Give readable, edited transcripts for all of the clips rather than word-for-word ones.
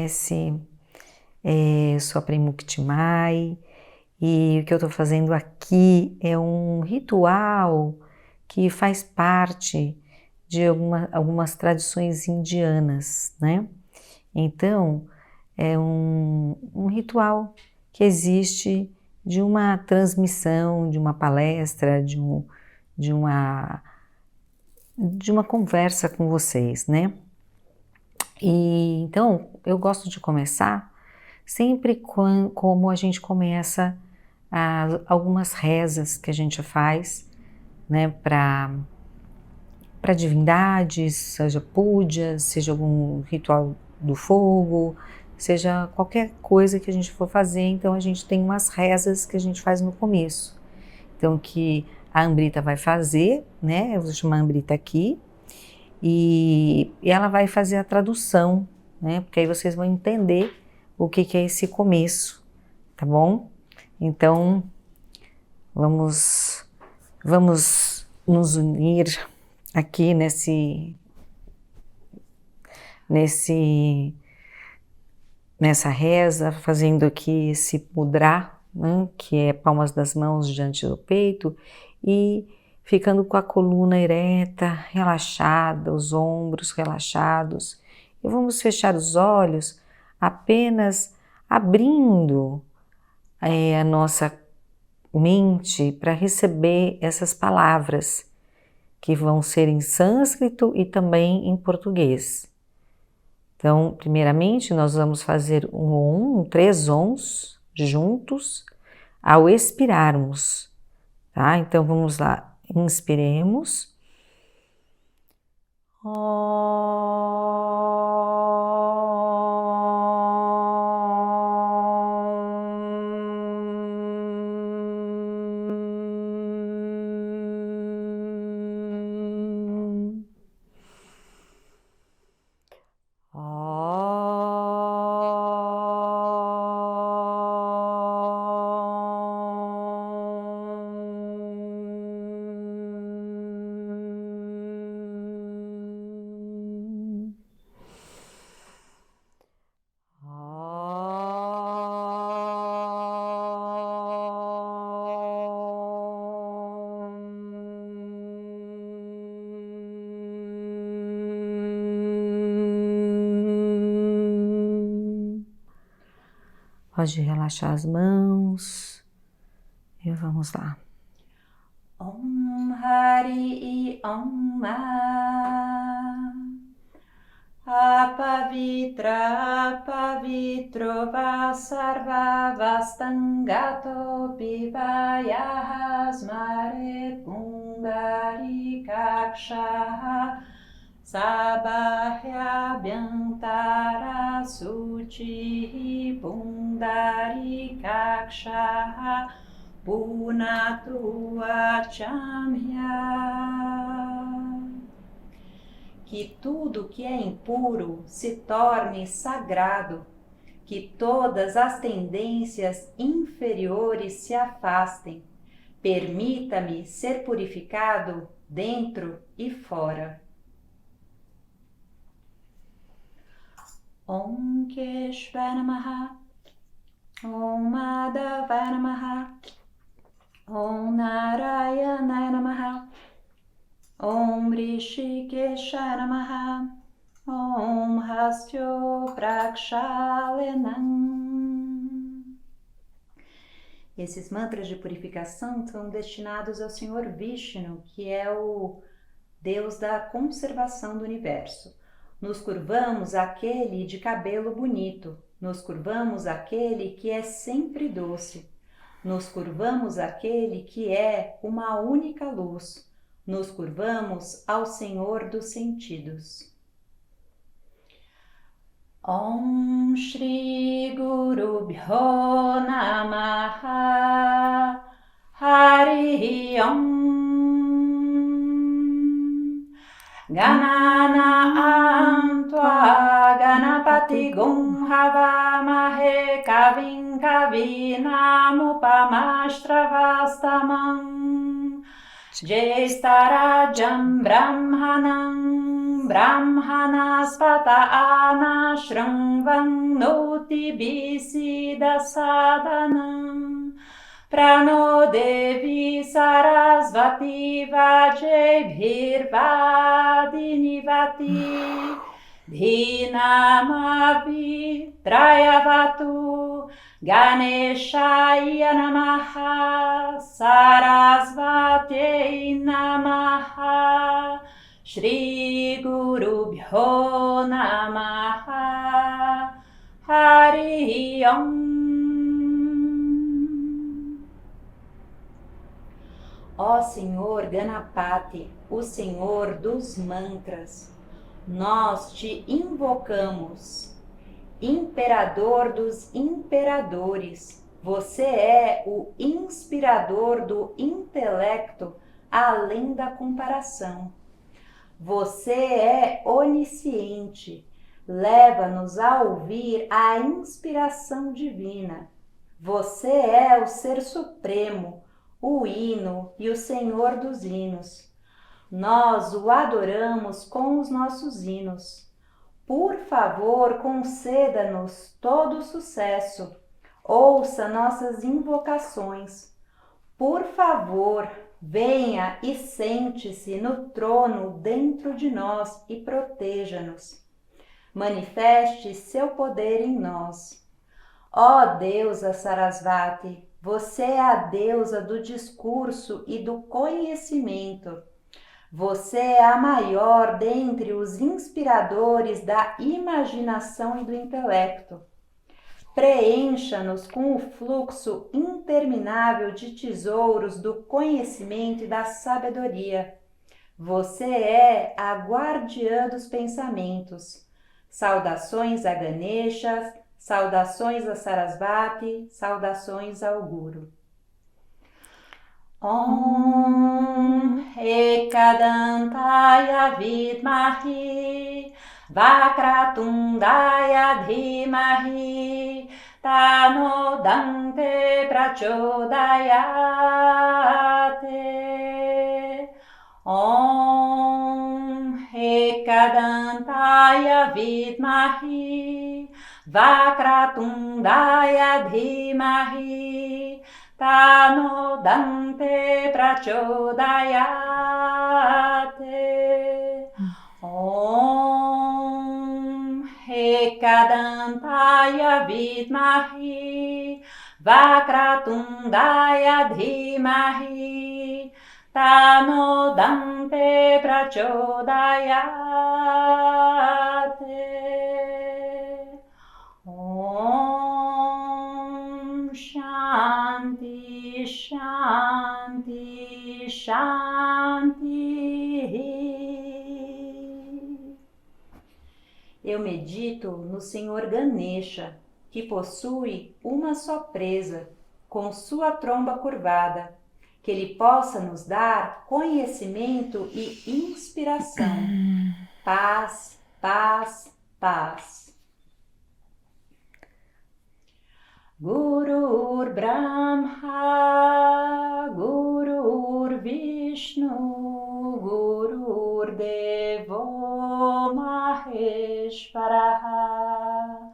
conhece, eu sou a Primukti Mai, e o que eu estou fazendo aqui é um ritual que faz parte de algumas tradições indianas, né? Então, é um ritual que existe de uma transmissão, de uma palestra, de uma conversa com vocês, né? E então, eu gosto de começar sempre como a gente começa algumas rezas que a gente faz, né, para divindades, seja púdias, seja algum ritual do fogo, seja qualquer coisa que a gente for fazer. Então a gente tem umas rezas que a gente faz no começo. Então que a Amrita vai fazer, né, eu vou chamar a Amrita aqui, e ela vai fazer a tradução, né, porque aí vocês vão entender o que é esse começo, tá bom? Então vamos nos unir aqui nessa reza, fazendo aqui esse mudra, né, que é palmas das mãos diante do peito, e ficando com a coluna ereta, relaxada, os ombros relaxados. E vamos fechar os olhos, apenas abrindo a nossa mente para receber essas palavras que vão ser em sânscrito e também em português. Então, primeiramente, nós vamos fazer três Ons juntos ao expirarmos, tá? Então, vamos lá, inspiremos. Pode relaxar as mãos e vamos lá. Om Hari Om Apavitra Pavitro Vasarva Vastangato Pivaya Smare Pundari Kaksha Sabahya Byantara Suchi Pundari Kaksha Punatu Achamya. Que tudo que é impuro se torne sagrado, que todas as tendências inferiores se afastem. Permita-me ser purificado dentro e fora. Om Keshva Namaha, Om Madhava Namaha, Om Narayana Namaha, Om Rishikesha Namaha, Om Hastyo Prakshalenam. Esses mantras de purificação são destinados ao Senhor Vishnu, que é o Deus da conservação do universo. Nos curvamos àquele de cabelo bonito, nos curvamos àquele que é sempre doce, nos curvamos àquele que é uma única luz, nos curvamos ao Senhor dos sentidos. Om Shri Guru Bhyo Namaha Hari Om Ganana Tva Ganapati Gum Havamahe Kavim Kavinamupamastravastamam Jyestarajam Brahmanam Brahmanaspata anashramvannoti bisida sadanam Prano Devi Sarasvati Vajebhirvadinivati Dhinamavi Trayavatu Ganeshaya Namaha Sarasvatei Namaha Shri Gurubhyo Namaha Hari Om. Ó Senhor Ganapati, o Senhor dos mantras, nós te invocamos. Imperador dos imperadores, você é o inspirador do intelecto além da comparação. Você é onisciente, leva-nos a ouvir a inspiração divina. Você é o Ser Supremo, o hino e o Senhor dos hinos. Nós o adoramos com os nossos hinos. Por favor, conceda-nos todo sucesso. Ouça nossas invocações. Por favor, venha e sente-se no trono dentro de nós e proteja-nos. Manifeste seu poder em nós. Ó deusa Sarasvati, você é a deusa do discurso e do conhecimento. Você é a maior dentre os inspiradores da imaginação e do intelecto. Preencha-nos com o fluxo interminável de tesouros do conhecimento e da sabedoria. Você é a guardiã dos pensamentos. Saudações a Ganesha, saudações a Sarasvati, saudações ao Guru. Om Ekadantaya Vidmahi Vakratundaya Dhimahi Tano Dante Prachodayate. Om Ekadantaya Vidmahi Vakratundaya Dhimahi Tano Dante Prachodayate. Om Ekadantaya Vidmahi Vakratundaya Dhimahi Tano Dante Prachodayate. Om Shanti, Shanti, Shanti. Eu medito no Senhor Ganesha, que possui uma só presa, com sua tromba curvada, que ele possa nos dar conhecimento e inspiração. Paz, paz, paz. Gurur Brahma, Gurur Vishnu, Gurur Devo Maheshwaraha,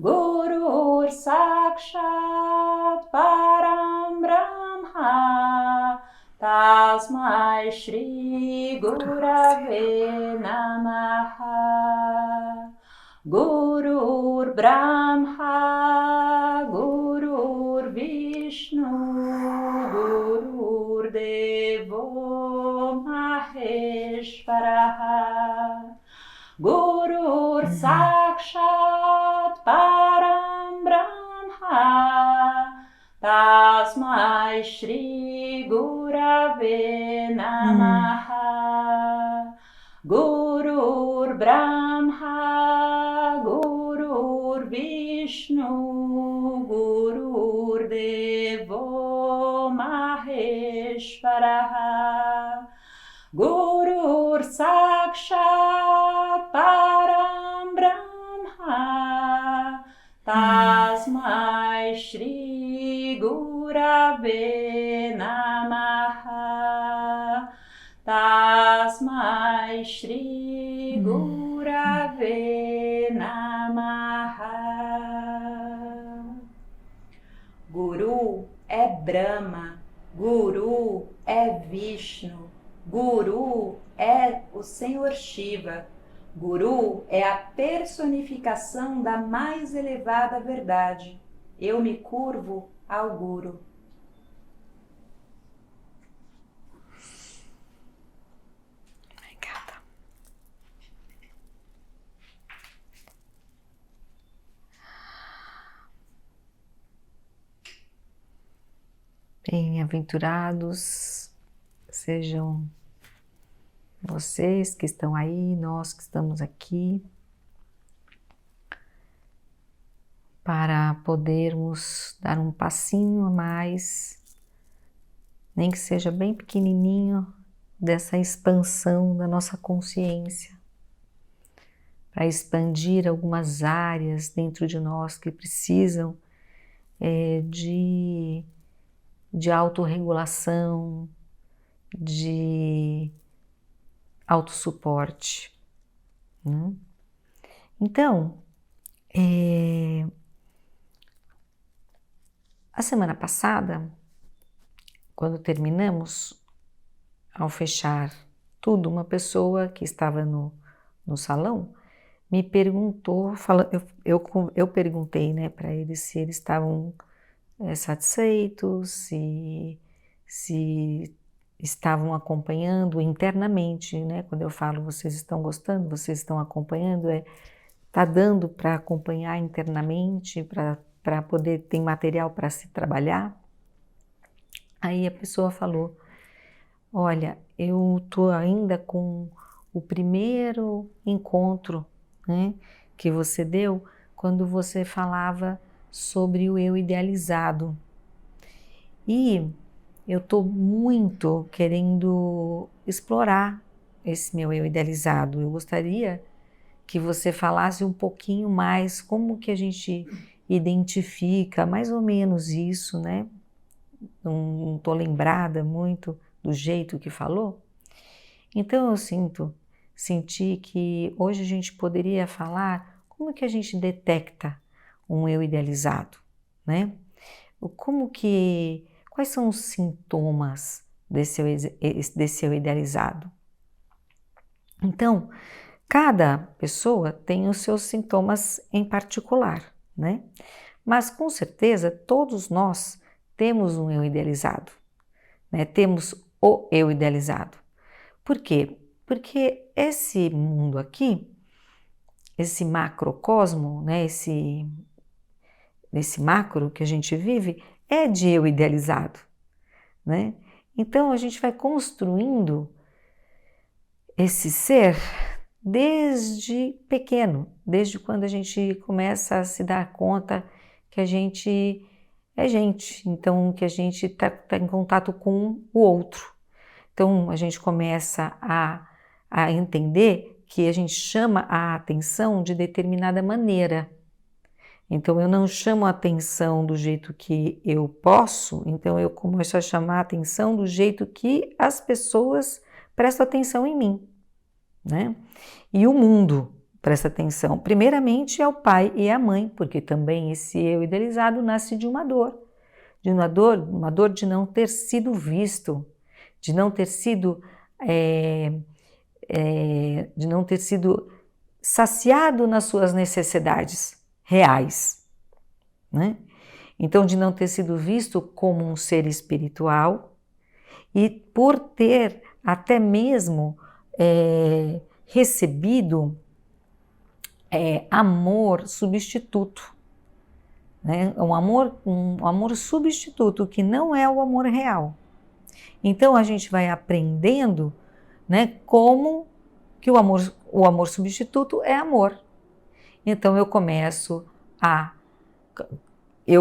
Gurur Sakshat Param Brahma, Tasmai Shri Gurave Namaha. Gurur Brahma, Gurur Vishnu, Gurur Devo Maheshwaraha, Gurur Sakshat Param Brahma, Tasmai Shri Gurave Namaha. Gurur Brahma, Gurur Vishnu, Gurur Devo Maheshwaraha, Gurur Sakshat Param Brahma, Tasmai Shri Gurave Namaha. Tasmai Shri Brahma, Guru é Vishnu, Guru é o Senhor Shiva, Guru é a personificação da mais elevada verdade. Eu me curvo ao Guru. Obrigada. Bem-aventurados sejam vocês que estão aí, nós que estamos aqui, para podermos dar um passinho a mais, nem que seja bem pequenininho, dessa expansão da nossa consciência, para expandir algumas áreas dentro de nós que precisam de autorregulação, de autossuporte, né? Então, a semana passada, quando terminamos, ao fechar tudo, uma pessoa que estava no salão me perguntou, eu perguntei, né, para eles se eles estavam satisfeitos, se estavam acompanhando internamente, né? Quando eu falo vocês estão gostando, vocês estão acompanhando, tá dando para acompanhar internamente, para poder ter material para se trabalhar. Aí a pessoa falou: olha, eu tô ainda com o primeiro encontro, né, que você deu quando você falava sobre o eu idealizado. E eu estou muito querendo explorar esse meu eu idealizado. Eu gostaria que você falasse um pouquinho mais como que a gente identifica mais ou menos isso, né? Não estou lembrada muito do jeito que falou. Então eu senti que hoje a gente poderia falar como que a gente detecta um eu idealizado, né? Quais são os sintomas desse eu idealizado? Então, cada pessoa tem os seus sintomas em particular, né? Mas com certeza todos nós temos um eu idealizado, né? Temos o eu idealizado. Por quê? Porque esse mundo aqui, esse macrocosmo, né? Esse macro que a gente vive é de eu idealizado, né? Então a gente vai construindo esse ser desde pequeno, desde quando a gente começa a se dar conta que a gente é gente, então que a gente está em contato com o outro. Então a gente começa a entender que a gente chama a atenção de determinada maneira. Então eu não chamo a atenção do jeito que eu posso, então eu começo a chamar a atenção do jeito que as pessoas prestam atenção em mim, né? E o mundo presta atenção. Primeiramente é o pai e a mãe, porque também esse eu idealizado nasce de uma dor de não ter sido visto, de não ter sido saciado nas suas necessidades reais, né? Então, de não ter sido visto como um ser espiritual e por ter até mesmo recebido amor substituto, né? Um amor substituto que não é o amor real. Então, a gente vai aprendendo, né, como que o amor substituto é amor. Então eu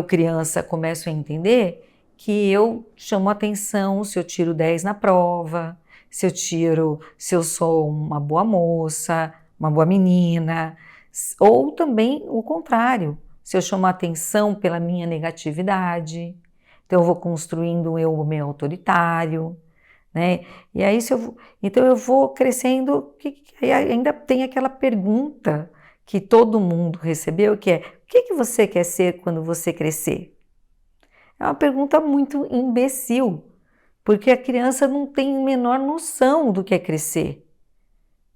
criança começo a entender que eu chamo atenção se eu tiro 10 na prova, se eu sou uma boa moça, uma boa menina, ou também o contrário, se eu chamo atenção pela minha negatividade, então eu vou construindo um eu meio autoritário, né? E aí então eu vou crescendo, e ainda tem aquela pergunta que todo mundo recebeu, que é: o que você quer ser quando você crescer? É uma pergunta muito imbecil, porque a criança não tem a menor noção do que é crescer,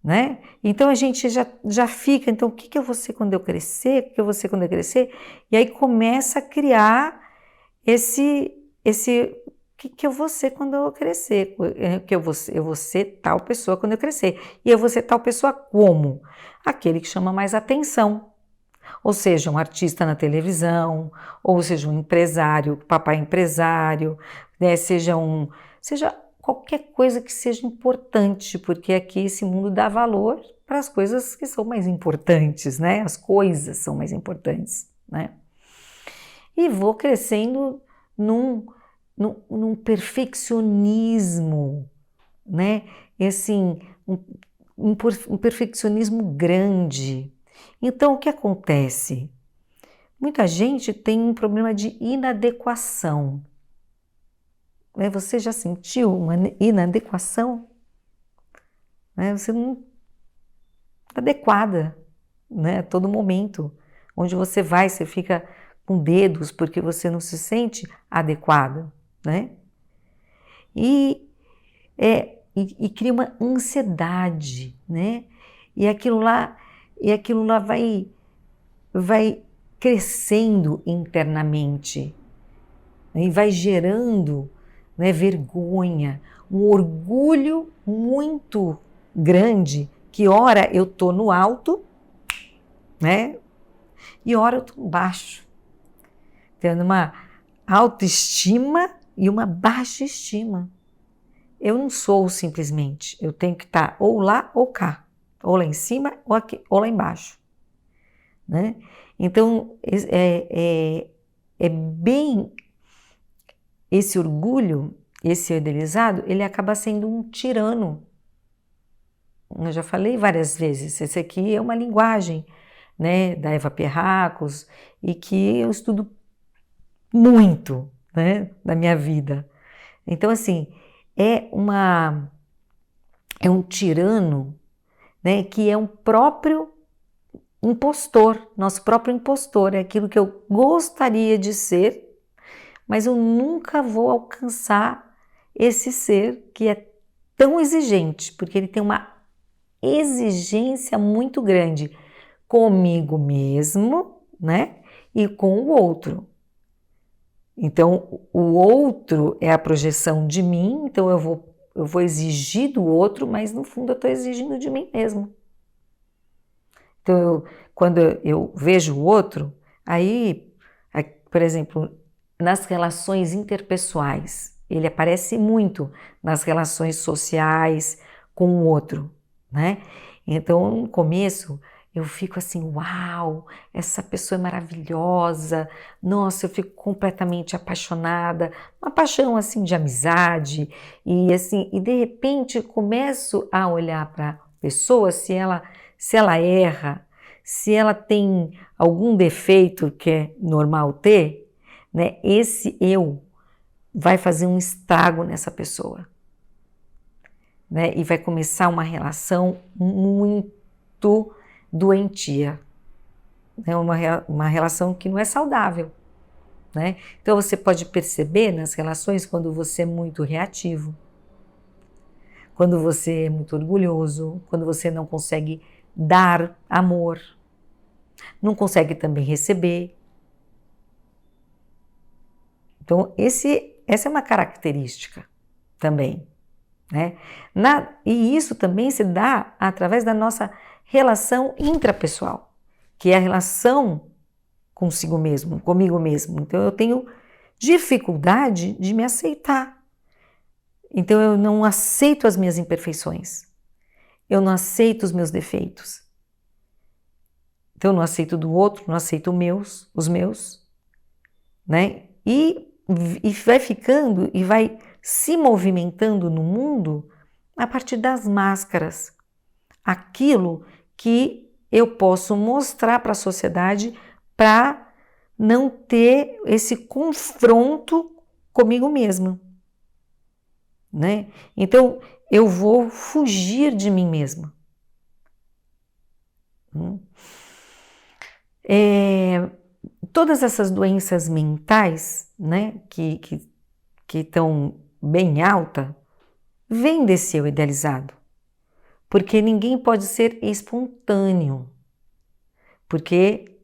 né? Então a gente já fica, então o que eu vou ser quando eu crescer? O que eu vou ser quando eu crescer? E aí começa a criar o que eu vou ser quando eu crescer? Que eu vou ser tal pessoa quando eu crescer. E eu vou ser tal pessoa como? Aquele que chama mais atenção. Ou seja, um artista na televisão, ou seja, um empresário, papai empresário, né? Seja qualquer coisa que seja importante, porque aqui esse mundo dá valor para as coisas que são mais importantes, né? As coisas são mais importantes, né? E vou crescendo num perfeccionismo, né? E assim, um perfeccionismo grande. Então, o que acontece? Muita gente tem um problema de inadequação. Né? Você já sentiu uma inadequação? Né? Você não está adequada, né? A todo momento. Onde você vai, você fica com dedos porque você não se sente adequada, né? E cria uma ansiedade, né? E aquilo lá vai crescendo internamente, né? E vai gerando, né, vergonha, um orgulho muito grande, que ora eu tô no alto, né? E ora eu tô baixo, tendo uma autoestima e uma baixa estima. Eu não sou simplesmente, eu tenho que estar ou lá ou cá, ou lá em cima ou aqui, ou lá embaixo, né? Então, é bem esse orgulho, esse idealizado, ele acaba sendo um tirano. Eu já falei várias vezes, esse aqui é uma linguagem, né, da Eva Pierracos, e que eu estudo muito, né, na minha vida. Então, assim, é um tirano, né, que é um próprio impostor, nosso próprio impostor, é aquilo que eu gostaria de ser, mas eu nunca vou alcançar esse ser que é tão exigente, porque ele tem uma exigência muito grande comigo mesmo, né, e com o outro. Então, o outro é a projeção de mim, então eu vou exigir do outro, mas no fundo eu estou exigindo de mim mesmo. Então, quando eu vejo o outro, aí, por exemplo, nas relações interpessoais, ele aparece muito nas relações sociais com o outro, né? Então, no começo, eu fico assim, uau, essa pessoa é maravilhosa, nossa, eu fico completamente apaixonada, uma paixão assim de amizade, e assim, e de repente começo a olhar para a pessoa, se ela erra, se ela tem algum defeito que é normal ter, né, esse eu vai fazer um estrago nessa pessoa, né, e vai começar uma relação muito doentia, né, uma relação que não é saudável, né? Então você pode perceber nas relações quando você é muito reativo, quando você é muito orgulhoso, quando você não consegue dar amor, não consegue também receber. Então essa é uma característica também, né? E isso também se dá através da nossa relação intrapessoal, que é a relação consigo mesmo, comigo mesmo. Então eu tenho dificuldade de me aceitar. Então eu não aceito as minhas imperfeições. Eu não aceito os meus defeitos. Então eu não aceito do outro, não aceito os meus, né? E vai ficando e vai se movimentando no mundo a partir das máscaras. Aquilo que eu posso mostrar para a sociedade para não ter esse confronto comigo mesma, né? Então, eu vou fugir de mim mesma. todas essas doenças mentais, né, que estão bem alta, vêm desse eu idealizado. Porque ninguém pode ser espontâneo. Porque,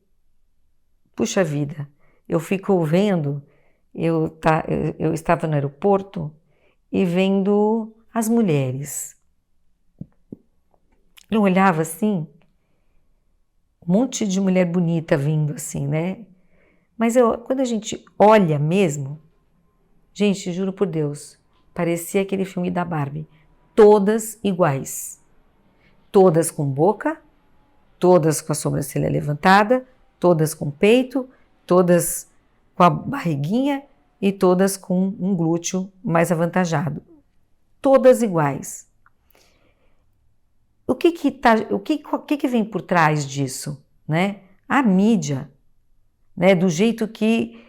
puxa vida, eu fico vendo, eu estava no aeroporto e vendo as mulheres. Eu olhava assim, um monte de mulher bonita vindo assim, né? Mas quando a gente olha mesmo, gente, juro por Deus, parecia aquele filme da Barbie. Todas iguais. Todas com boca, todas com a sobrancelha levantada, todas com peito, todas com a barriguinha e todas com um glúteo mais avantajado. Todas iguais. O que vem por trás disso, né? A mídia, né? Do jeito que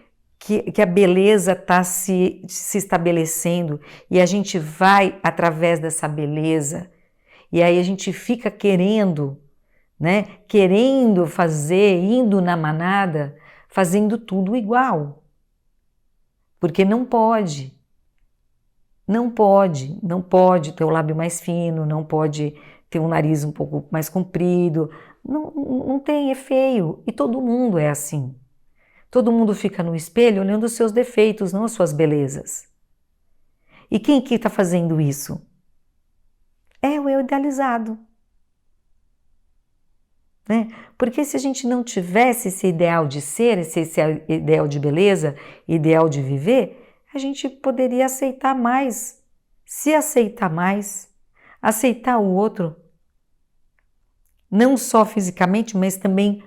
a beleza está se estabelecendo e a gente vai através dessa beleza e aí a gente fica querendo, né? Querendo fazer, indo na manada, fazendo tudo igual. Porque não pode. Não pode ter o lábio mais fino, não pode ter um nariz um pouco mais comprido. Não tem, é feio. E todo mundo é assim. Todo mundo fica no espelho olhando os seus defeitos, não as suas belezas. E quem que está fazendo isso? É o eu idealizado. Né? Porque se a gente não tivesse esse ideal de ser, esse ideal de beleza, ideal de viver, a gente poderia aceitar mais, se aceitar mais, aceitar o outro, não só fisicamente, mas também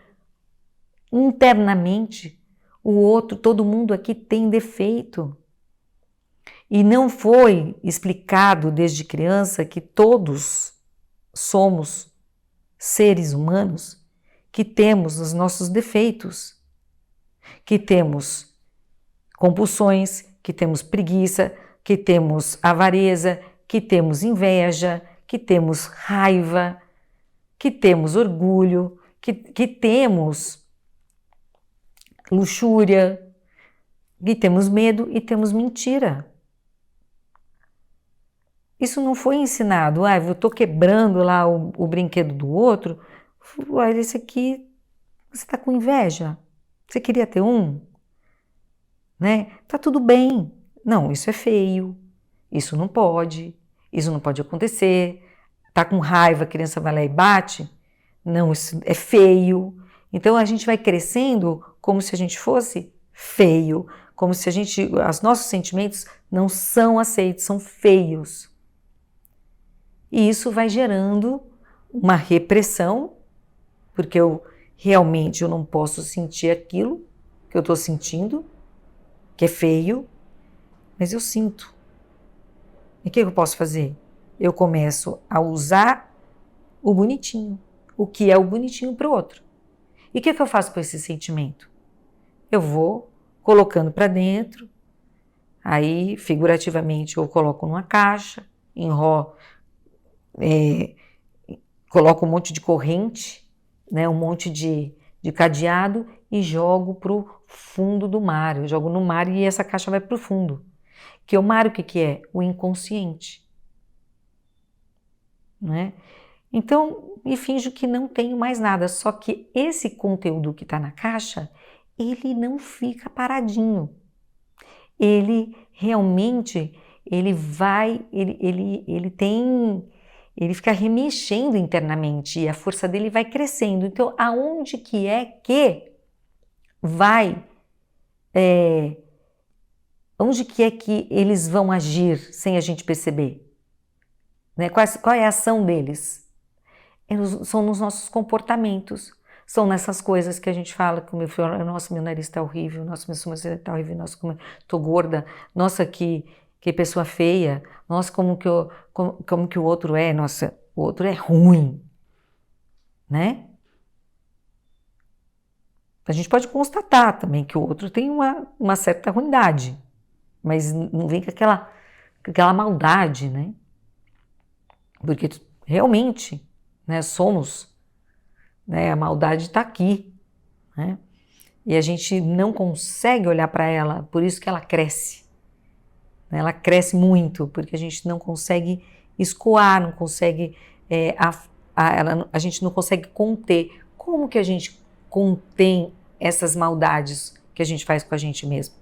internamente. O outro, todo mundo aqui tem defeito. E não foi explicado desde criança que todos somos seres humanos que temos os nossos defeitos, que temos compulsões, que temos preguiça, que temos avareza, que temos inveja, que temos raiva, que temos orgulho, que temos luxúria, que temos medo e temos mentira. Isso não foi ensinado. Eu estou quebrando lá o brinquedo do outro. Olha, esse aqui, você está com inveja? Você queria ter um? Né? Tá tudo bem. Não, isso é feio. Isso não pode acontecer. Tá com raiva, a criança vai lá e bate? Não, isso é feio. Então a gente vai crescendo como se a gente fosse feio, como se os nossos sentimentos não são aceitos, são feios. E isso vai gerando uma repressão, porque realmente eu não posso sentir aquilo que eu estou sentindo, que é feio, mas eu sinto. E o que eu posso fazer? Eu começo a usar o bonitinho, o que é o bonitinho para o outro. E o que eu faço com esse sentimento? Eu vou colocando para dentro, aí figurativamente eu coloco numa caixa, enrolo, coloco um monte de corrente, né, um monte de cadeado e jogo para o fundo do mar. Eu jogo no mar e essa caixa vai para o fundo. Que o mar, o que é? O inconsciente. Né? Então, me finjo que não tenho mais nada, só que esse conteúdo que está na caixa, ele não fica paradinho. Ele realmente, ele fica remexendo internamente e a força dele vai crescendo. Então, aonde que onde que é que eles vão agir sem a gente perceber? Né? Qual é a ação deles? São nos nossos comportamentos, são nessas coisas que a gente fala, como eu falo, nossa, meu nariz está horrível, nossa, minha sobrancelha está horrível, nossa, como estou gorda, nossa, que pessoa feia, nossa, como que o outro é, nossa, o outro é ruim, né? A gente pode constatar também que o outro tem uma certa ruindade, mas não vem com aquela maldade, né? Porque realmente, né, somos, né, a maldade está aqui, né? E a gente não consegue olhar para ela, por isso que ela cresce. Ela cresce muito, porque a gente não consegue escoar, não consegue, a gente não consegue conter. Como que a gente contém essas maldades que a gente faz com a gente mesmo?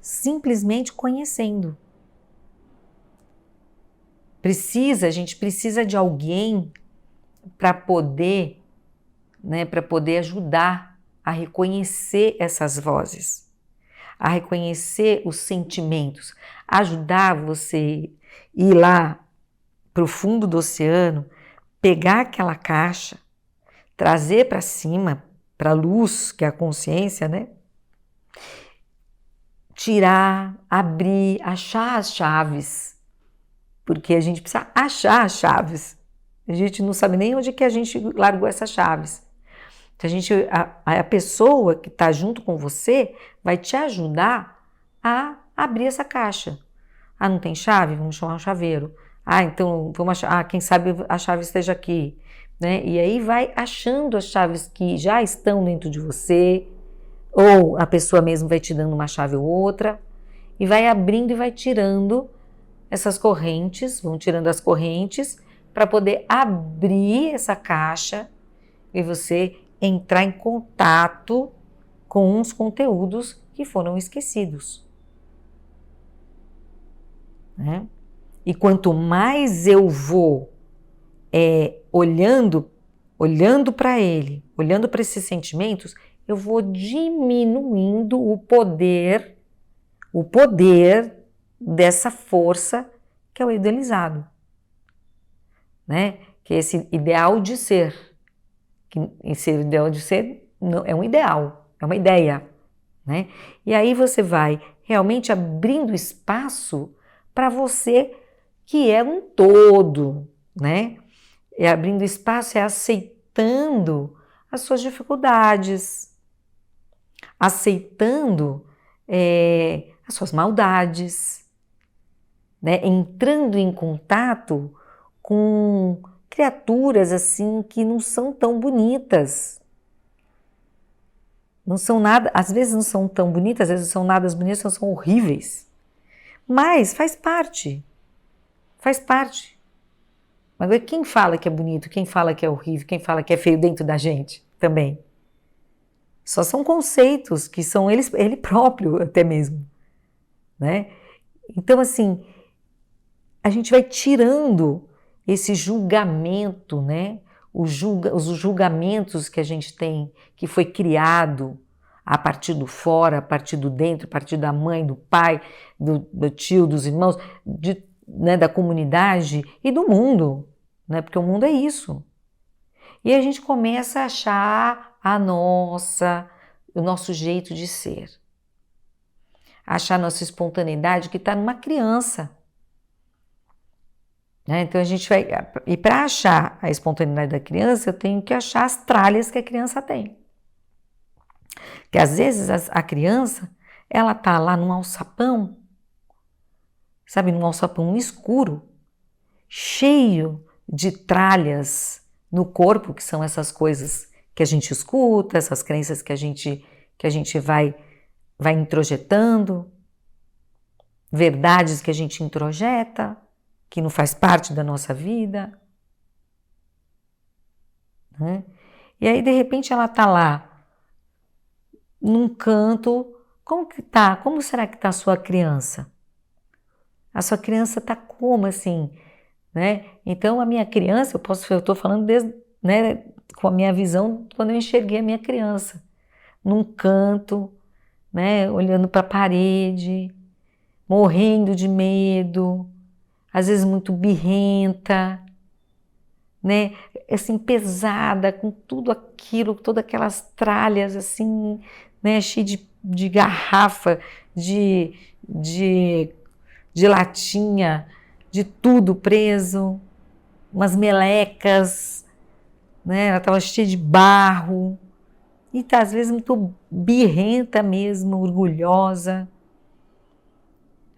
Simplesmente conhecendo. A gente precisa de alguém para poder, né, para poder ajudar a reconhecer essas vozes, a reconhecer os sentimentos, ajudar você ir lá para o fundo do oceano, pegar aquela caixa, trazer para cima, para a luz, que é a consciência, né? Tirar, abrir, achar as chaves, porque a gente precisa achar as chaves. A gente não sabe nem onde que a gente largou essas chaves. Então a pessoa que está junto com você vai te ajudar a abrir essa caixa. Ah, não tem chave? Vamos chamar um chaveiro. Ah, então vamos achar. Ah, quem sabe a chave esteja aqui, né? E aí vai achando as chaves que já estão dentro de você, ou a pessoa mesmo vai te dando uma chave ou outra, e vai abrindo e vai tirando essas correntes, vão tirando as correntes para poder abrir essa caixa e você entrar em contato com os conteúdos que foram esquecidos. Né? E quanto mais eu vou olhando para ele, olhando para esses sentimentos, eu vou diminuindo o poder dessa força que é o idealizado, né? Que é esse ideal de ser. Que esse ideal de ser não, é um ideal, é uma ideia, né? E aí você vai realmente abrindo espaço para você que é um todo, né? E abrindo espaço é aceitando as suas dificuldades, aceitando as suas maldades, né? Entrando em contato com criaturas assim que não são tão bonitas. Não são nada, às vezes não são tão bonitas, às vezes não são nada bonitas, são horríveis. Mas faz parte. Faz parte. Mas quem fala que é bonito, quem fala que é horrível, quem fala que é feio dentro da gente também? Só são conceitos que são ele próprio até mesmo, né? Então assim, a gente vai tirando esse julgamento, né? Os julgamentos que a gente tem, que foi criado a partir do fora, a partir do dentro, a partir da mãe, do pai, do tio, dos irmãos, né, da comunidade e do mundo, né? Porque o mundo é isso. E a gente começa a achar o nosso jeito de ser. Achar a nossa espontaneidade que está numa criança. Né? Então a gente vai. E para achar a espontaneidade da criança, eu tenho que achar as tralhas que a criança tem. Que às vezes a criança, ela tá lá num alçapão, sabe, num alçapão escuro, cheio de tralhas no corpo, que são essas coisas que a gente escuta, essas crenças que a gente vai introjetando, verdades que a gente introjeta, que não faz parte da nossa vida. Né? E aí, de repente, ela está lá, num canto. Como que tá? Como será que está a sua criança? A sua criança está como assim? Né? Então, a minha criança, eu estou falando desde, né, com a minha visão, quando eu enxerguei a minha criança, num canto, né, olhando para a parede, morrendo de medo, às vezes muito birrenta, né, assim, pesada, com tudo aquilo, todas aquelas tralhas, assim, né, cheia de garrafa, de latinha, de tudo preso, umas melecas, né, ela estava cheia de barro, e tá, às vezes muito birrenta mesmo, orgulhosa.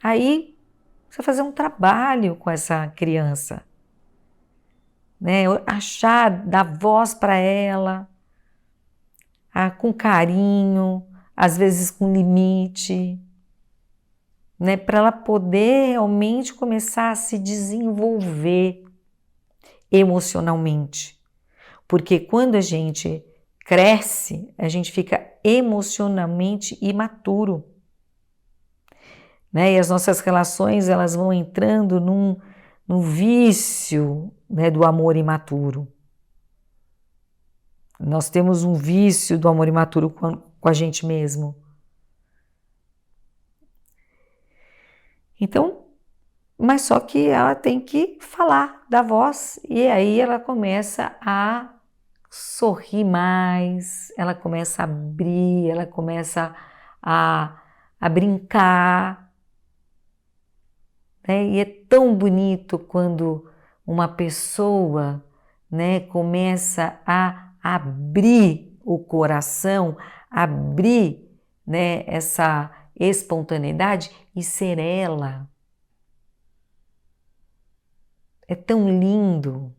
Aí, você vai fazer um trabalho com essa criança, né? Achar, dar voz para ela, com carinho, às vezes com limite, né? Para ela poder realmente começar a se desenvolver emocionalmente. Porque quando a gente cresce, a gente fica emocionalmente imaturo, né? E as nossas relações, elas vão entrando num vício, né, do amor imaturo. Nós temos um vício do amor imaturo com a gente mesmo. Então, mas só que ela tem que falar da voz, e aí ela começa a sorrir mais, ela começa a abrir, ela começa a brincar, né? E é tão bonito quando uma pessoa, né, começa a abrir o coração, abrir, né, essa espontaneidade e ser ela. É tão lindo,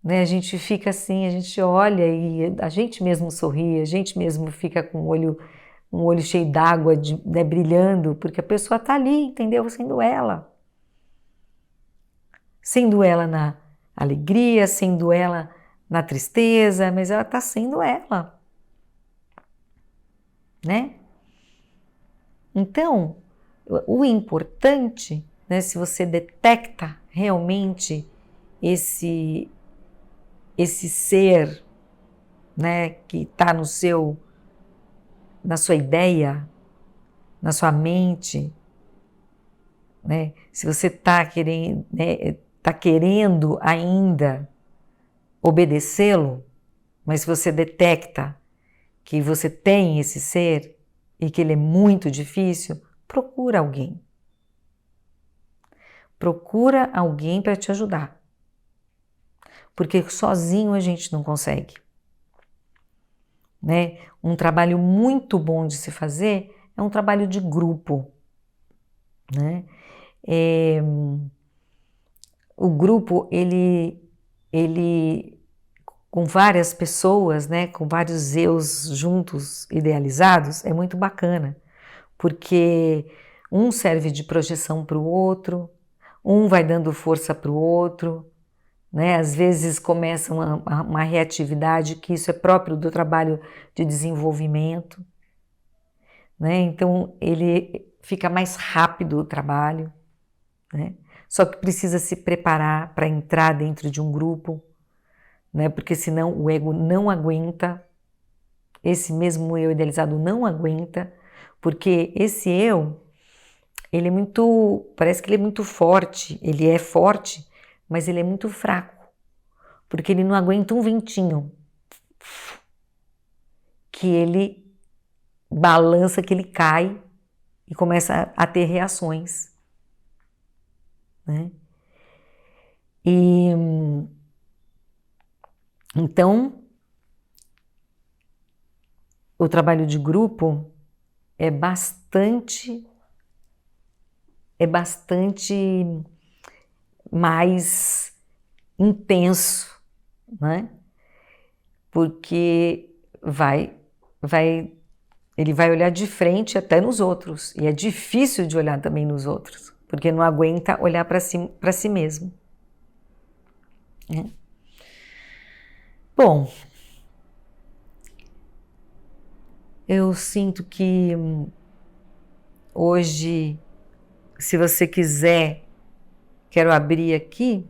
né? A gente fica assim, a gente olha e a gente mesmo sorri, a gente mesmo fica com um olho cheio d'água, né, brilhando, porque a pessoa está ali, entendeu? Sendo ela. Sendo ela na alegria, sendo ela na tristeza, mas ela está sendo ela, né? Então, o importante, né, se você detecta realmente esse ser, né, que está na sua ideia, na sua mente, né, se você está querendo, né, tá querendo ainda obedecê-lo, mas se você detecta que você tem esse ser e que ele é muito difícil, procura alguém. Procura alguém para te ajudar. Porque sozinho a gente não consegue, né? Um trabalho muito bom de se fazer é um trabalho de grupo, né? O grupo, ele com várias pessoas, né? Com vários eus juntos, idealizados, é muito bacana, porque um serve de projeção para o outro, um vai dando força para o outro, né? Às vezes começa uma reatividade, que isso é próprio do trabalho de desenvolvimento, né? Então ele fica mais rápido o trabalho, né? Só que precisa se preparar para entrar dentro de um grupo, né? Porque senão o ego não aguenta, esse mesmo eu idealizado não aguenta, porque esse eu, ele é muito, parece que ele é muito forte, ele é forte, mas ele é muito fraco, porque ele não aguenta um ventinho que ele balança, que ele cai e começa a ter reações, né? E então o trabalho de grupo é bastante mais intenso, né? Porque ele vai olhar de frente até nos outros, e é difícil de olhar também nos outros, porque não aguenta olhar para si mesmo, né? Bom, eu sinto que hoje, se você quiser, quero abrir aqui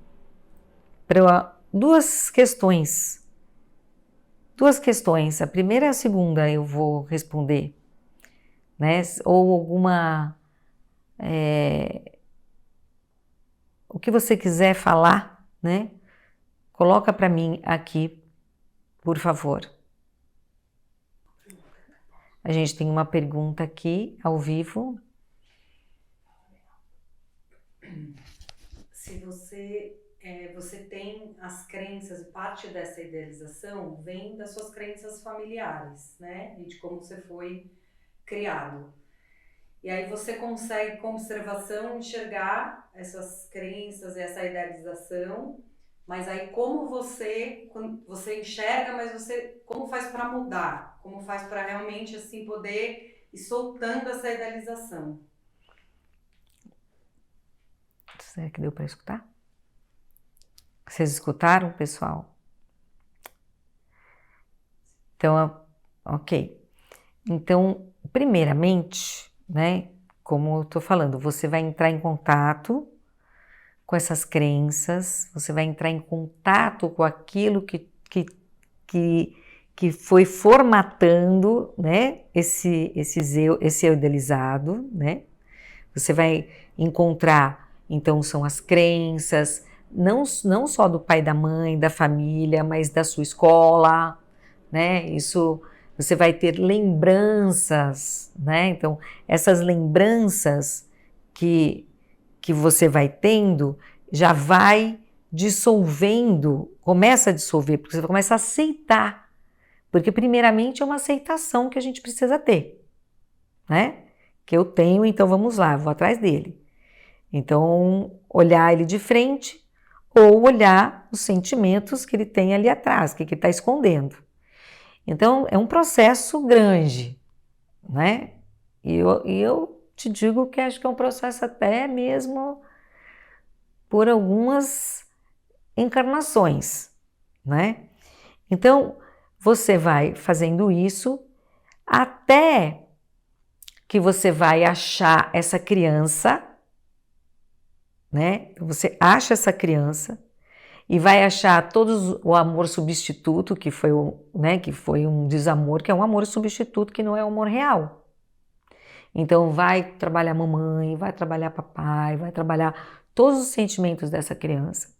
para duas questões. Duas questões. A primeira e a segunda eu vou responder, né? Ou alguma. O que você quiser falar, né? Coloca para mim aqui, por favor. A gente tem uma pergunta aqui ao vivo. Se você tem as crenças, e parte dessa idealização vem das suas crenças familiares, né? E de como você foi criado. E aí você consegue, com observação, enxergar essas crenças, essa idealização, mas aí como você enxerga, mas você como faz para mudar? Como faz para realmente assim poder ir soltando essa idealização? Será que deu para escutar? Vocês escutaram, pessoal? Então, ok. Então, primeiramente, né, como eu estou falando, você vai entrar em contato com essas crenças, você vai entrar em contato com aquilo que foi formatando, né, esse eu idealizado, né? Você vai encontrar, então, são as crenças, não só do pai e da mãe, da família, mas da sua escola, né? Isso, você vai ter lembranças, né? Então, essas lembranças que você vai tendo, já vai dissolvendo, começa a dissolver, porque você começa a aceitar. Porque, primeiramente, é uma aceitação que a gente precisa ter, né? Que eu tenho, então vamos lá, vou atrás dele. Então, olhar ele de frente ou olhar os sentimentos que ele tem ali atrás, que ele está escondendo. Então, é um processo grande, né? E eu te digo que acho que é um processo até mesmo por algumas encarnações, né? Então, você vai fazendo isso até que você vai achar essa criança, né? Você acha essa criança e vai achar todos o amor substituto, que foi que foi um desamor, que é um amor substituto que não é o amor real. Então vai trabalhar mamãe, vai trabalhar papai, vai trabalhar todos os sentimentos dessa criança.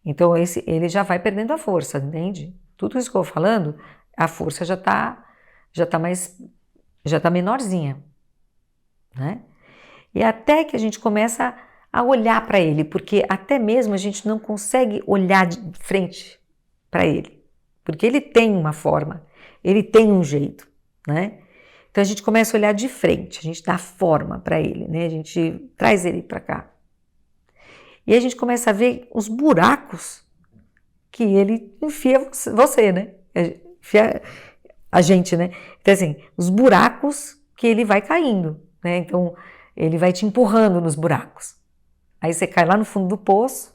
Então ele já vai perdendo a força, entende? Tudo isso que eu vou falando, a força já tá menorzinha, né? E até que a gente começa a olhar para ele, porque até mesmo a gente não consegue olhar de frente para ele, porque ele tem uma forma, ele tem um jeito, né? Então a gente começa a olhar de frente, a gente dá forma para ele, né? A gente traz ele para cá. E a gente começa a ver os buracos que ele enfia você, né? Enfia a gente, né? Então assim, os buracos que ele vai caindo, né? Então ele vai te empurrando nos buracos. Aí você cai lá no fundo do poço,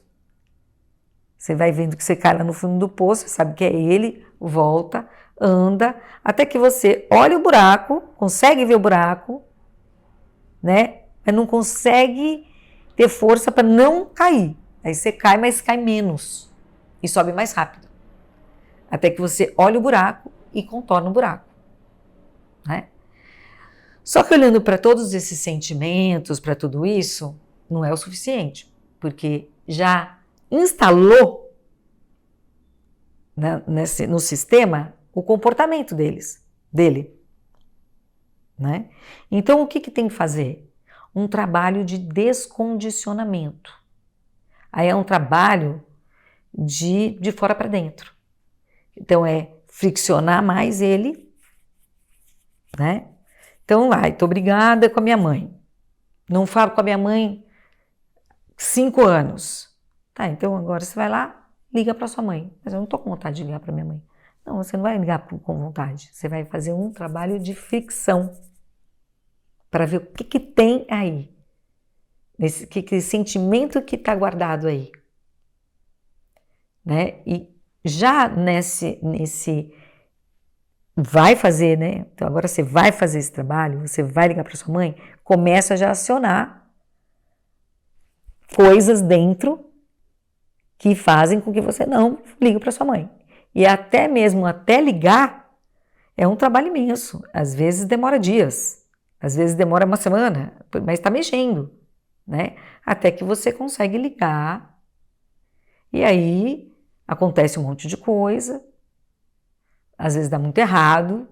você vai vendo que você cai lá no fundo do poço, sabe que é ele, volta, anda, até que você olha o buraco, consegue ver o buraco, né? Mas não consegue ter força para não cair. Aí você cai, mas cai menos e sobe mais rápido. Até que você olha o buraco e contorna o buraco, né? Só que olhando para todos esses sentimentos, para tudo isso, não é o suficiente, porque já instalou no sistema o comportamento dele, né? Então o que tem que fazer? Um trabalho de descondicionamento. Aí é um trabalho de fora para dentro. Então é friccionar mais ele, né? Então, tô brigada com a minha mãe. Não falo com a minha mãe 5 anos. Tá, então agora você vai lá, liga para sua mãe. Mas eu não tô com vontade de ligar para minha mãe. Não, você não vai ligar com vontade. Você vai fazer um trabalho de fricção para ver o que tem aí. Que sentimento que está guardado aí. Né? E já nesse vai fazer, né? Então agora você vai fazer esse trabalho, você vai ligar para sua mãe, começa já a acionar coisas dentro que fazem com que você não ligue para sua mãe. E até mesmo até ligar é um trabalho imenso. Às vezes demora dias, às vezes demora uma semana, mas está mexendo, né? Até que você consegue ligar e aí acontece um monte de coisa. Às vezes dá muito errado,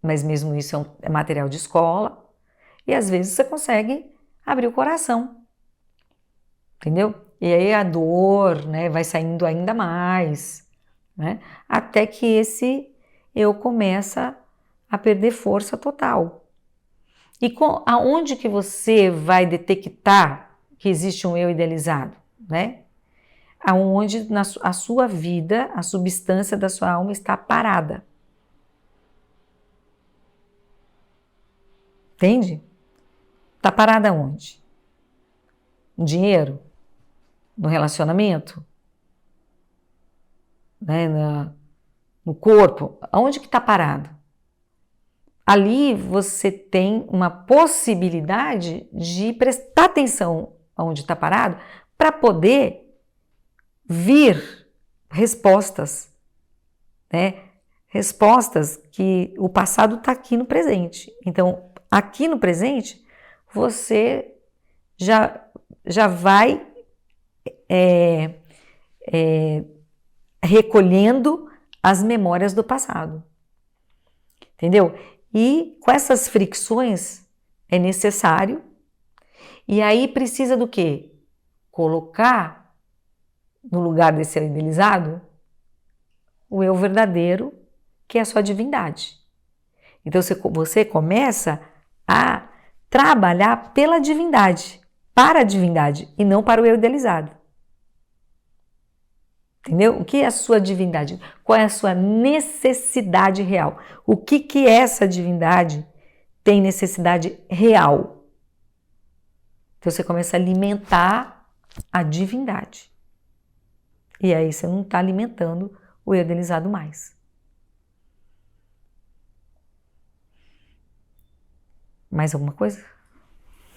mas mesmo isso é material de escola. E às vezes você consegue abrir o coração, entendeu? E aí a dor, né, vai saindo ainda mais, né? Até que esse eu começa a perder força total. E aonde que você vai detectar que existe um eu idealizado, né? Aonde a sua vida, a substância da sua alma está parada. Entende? Tá parada onde? No dinheiro? No relacionamento? Né? No corpo? Aonde que tá parado? Ali você tem uma possibilidade de prestar atenção aonde está parado para poder vir respostas, né? Respostas que o passado está aqui no presente. Então, aqui no presente, você já vai recolhendo as memórias do passado. Entendeu? E com essas fricções é necessário, e aí precisa do quê? Colocar no lugar desse eu idealizado o eu verdadeiro, que é a sua divindade. Então você começa a trabalhar pela divindade, para a divindade, e não para o eu idealizado. Entendeu? O que é a sua divindade? Qual é a sua necessidade real? O que essa divindade tem necessidade real? Então você começa a alimentar a divindade. E aí você não está alimentando o eu idealizado mais. Mais alguma coisa?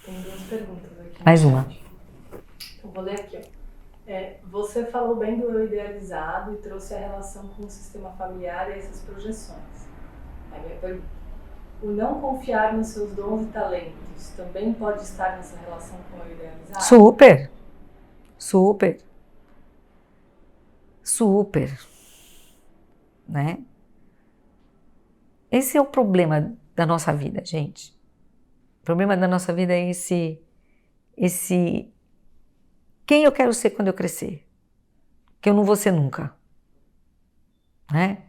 Tem 2 perguntas aqui. Mais uma. Eu vou ler aqui, ó. Você falou bem do eu idealizado e trouxe a relação com o sistema familiar e essas projeções. Aí minha pergunta: o não confiar nos seus dons e talentos também pode estar nessa relação com o eu idealizado? Super! Super! Super! Né? Esse é o problema da nossa vida, gente. O problema da nossa vida é esse quem eu quero ser quando eu crescer, que eu não vou ser nunca, né?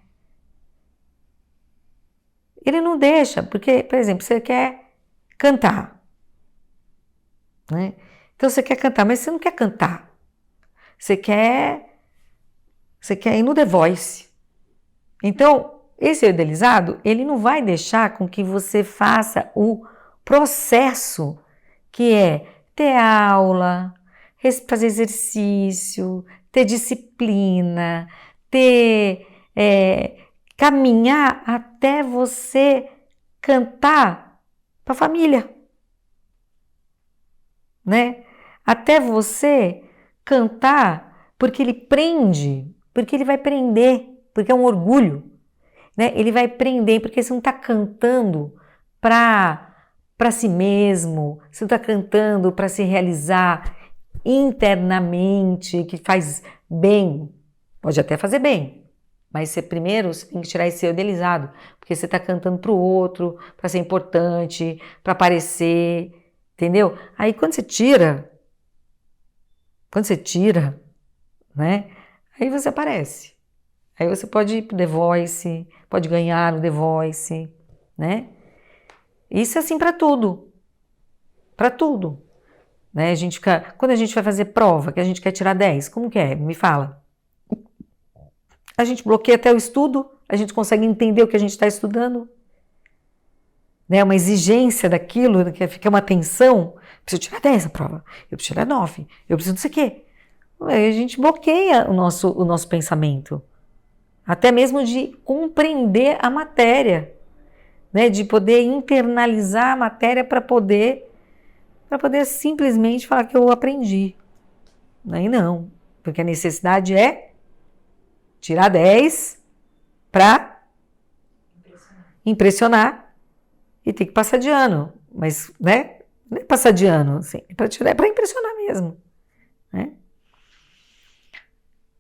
Ele não deixa, porque, por exemplo, você quer cantar, né? Então você quer cantar, mas você não quer cantar, você quer ir no The Voice. Então, esse idealizado, ele não vai deixar com que você faça o processo que é ter aula, fazer exercício, ter disciplina, caminhar até você cantar para a família, né? Até você cantar porque ele prende, porque ele vai prender, porque é um orgulho, né? Ele vai prender porque você não está cantando para si mesmo, você não está cantando para se realizar internamente, que faz bem, pode até fazer bem, mas primeiro você tem que tirar esse eu idealizado, porque você está cantando para o outro, para ser importante, para aparecer, entendeu? Aí quando você tira, né? Aí você aparece. Aí você pode ir pro The Voice, pode ganhar no The Voice, né? Isso é assim para tudo. Para tudo. Né? Quando a gente vai fazer prova, que a gente quer tirar 10, como que é? Me fala. A gente bloqueia até o estudo, a gente consegue entender o que a gente está estudando. Né? Uma exigência daquilo, que fica uma tensão. Eu preciso tirar 10 na prova, eu preciso tirar 9, eu preciso não sei o quê. Aí a gente bloqueia o nosso pensamento. Até mesmo de compreender a matéria, né? De poder internalizar a matéria para poder simplesmente falar que eu aprendi. Aí não, porque a necessidade é tirar 10 para impressionar e ter que passar de ano. Mas, né? Não é passar de ano, assim, é para impressionar mesmo. Né?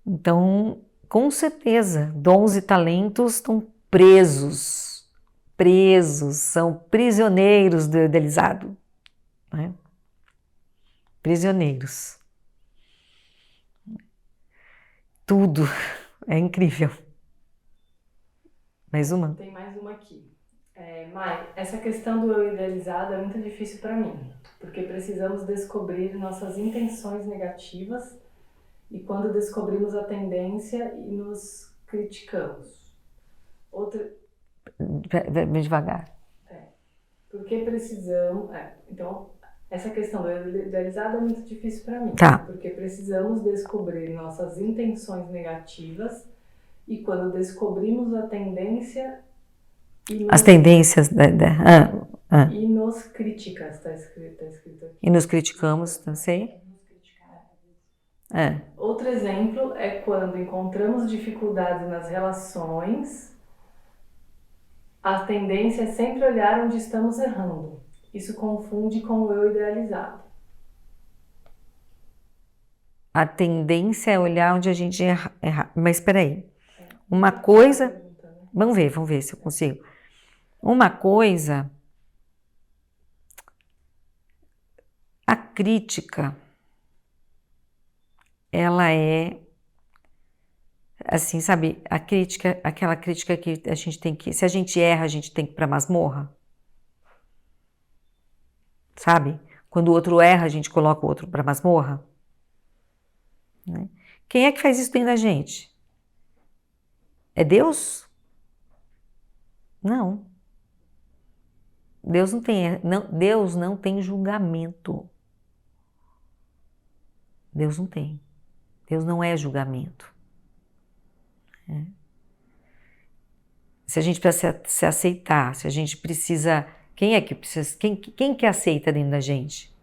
Então, com certeza, dons e talentos estão presos, são prisioneiros do idealizado. Né? Prisioneiros. Tudo é incrível. Mais uma? Tem mais uma aqui. Mai, essa questão do eu idealizado é muito difícil para mim, porque precisamos descobrir nossas intenções negativas e quando descobrimos a tendência e nos criticamos. Bem devagar. Porque porque precisamos... então, essa questão do idealizado é muito difícil para mim. Tá. Porque precisamos descobrir nossas intenções negativas e quando descobrimos a tendência... As tendências E nos critica, está escrito aqui. E nos criticamos, não sei. Outro exemplo é quando encontramos dificuldades nas relações, a tendência é sempre olhar onde estamos errando. Isso confunde com o eu idealizado. A tendência é olhar onde a gente erra. Mas espera aí. Uma coisa... Vamos ver se eu consigo. Uma coisa... A crítica, ela é... Assim, sabe? A crítica, aquela crítica que a gente tem que... Se a gente erra, a gente tem que ir pra masmorra. Sabe? Quando o outro erra, a gente coloca o outro pra masmorra. Né? Quem é que faz isso dentro da gente? É Deus? Não. Deus não tem julgamento. Deus não tem. Deus não é julgamento. Se a gente precisa se aceitar, se a gente precisa... Quem é que precisa... Quem que aceita dentro da gente?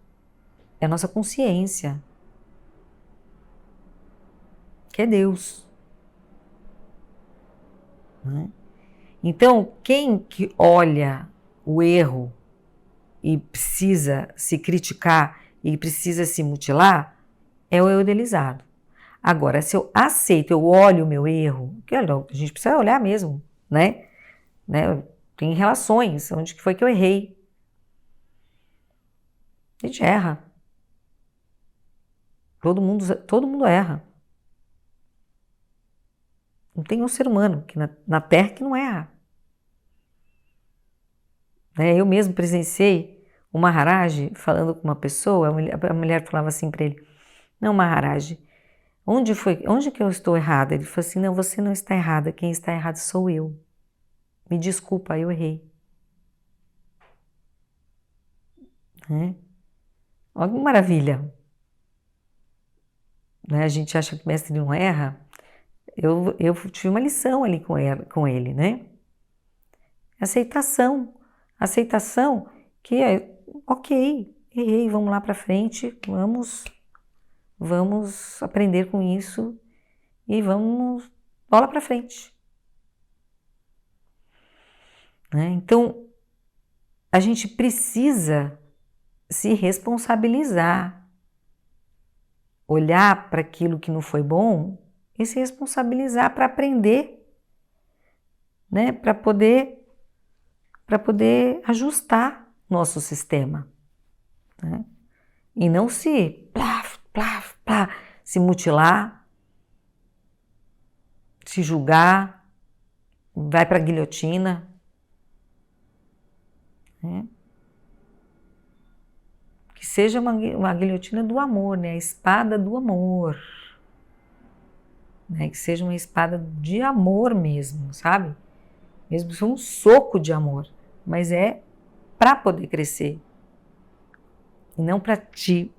É a nossa consciência. Que é Deus. Né? Então, quem que olha o erro e precisa se criticar e precisa se mutilar é o eu idealizado. Agora, se eu aceito, eu olho o meu erro, que a gente precisa olhar mesmo, né? Tem relações, onde que foi que eu errei. A gente erra. Todo mundo erra. Não tem um ser humano que na Terra que não erra. Eu mesmo presenciei o Maharaj falando com uma pessoa, a mulher falava assim para ele, não, Maharaj, onde que eu estou errada? Ele falou assim, não, você não está errada, quem está errado sou eu. Me desculpa, eu errei. Olha que maravilha. A gente acha que o mestre não erra. Eu tive uma lição ali com ele, né? Aceitação. Aceitação que é, ok, errei, vamos lá para frente, vamos aprender com isso e vamos bola para frente. Então, a gente precisa se responsabilizar, olhar para aquilo que não foi bom e se responsabilizar para aprender, né? Para poder ajustar nosso sistema, né? E não se se mutilar, se julgar, vai para a guilhotina, né? Que seja uma guilhotina do amor, né? A espada do amor, né? Que seja uma espada de amor mesmo, sabe? Mesmo que seja um soco de amor, mas é para poder crescer e não para te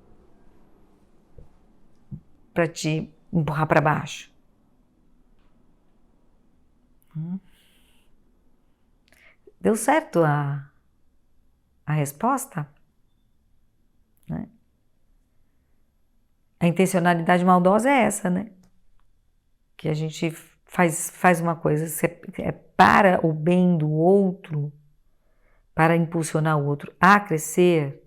empurrar para baixo. Deu certo a resposta? Né? A intencionalidade maldosa é essa, né? Que a gente faz uma coisa é para o bem do outro, para impulsionar o outro a crescer,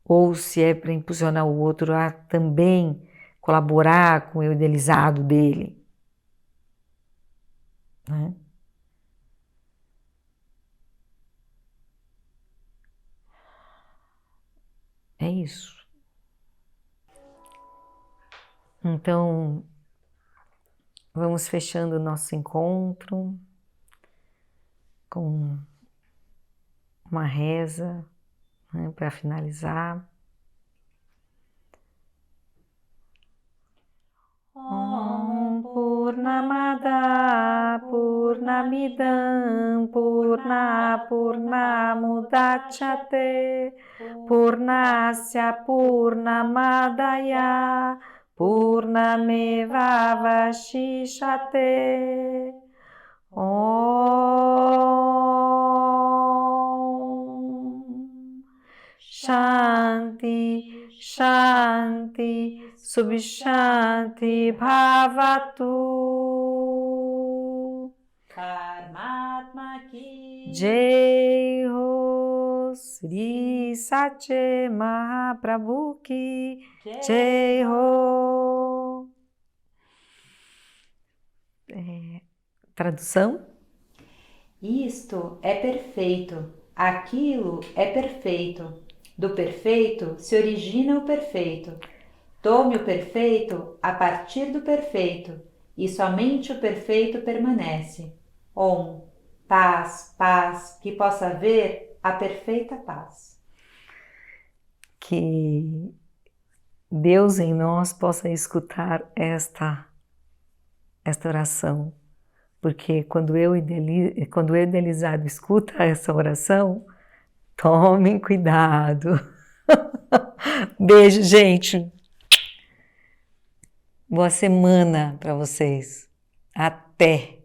ou se é para impulsionar o outro a também colaborar com o idealizado dele. Né? É isso. Então, vamos fechando o nosso encontro com uma reza, né, para finalizar. Om Purnamada Purnamidam Purnamidam Purnamudachyate Purnasya Purnamadaya Purnamevavashishate. Om Shanti Shanti Subshanti Bhavatu. Paramatma ki Jai Ho Sri Satya Mahaprabhu ki Jai Ho. Tradução? Isto é perfeito, aquilo é perfeito. Do perfeito se origina o perfeito. Tome o perfeito a partir do perfeito, e somente o perfeito permanece. Om, paz, paz, que possa haver a perfeita paz. Que Deus em nós possa escutar esta oração, porque quando o idealizado escuta essa oração, tomem cuidado. Beijo, gente. Boa semana para vocês. Até!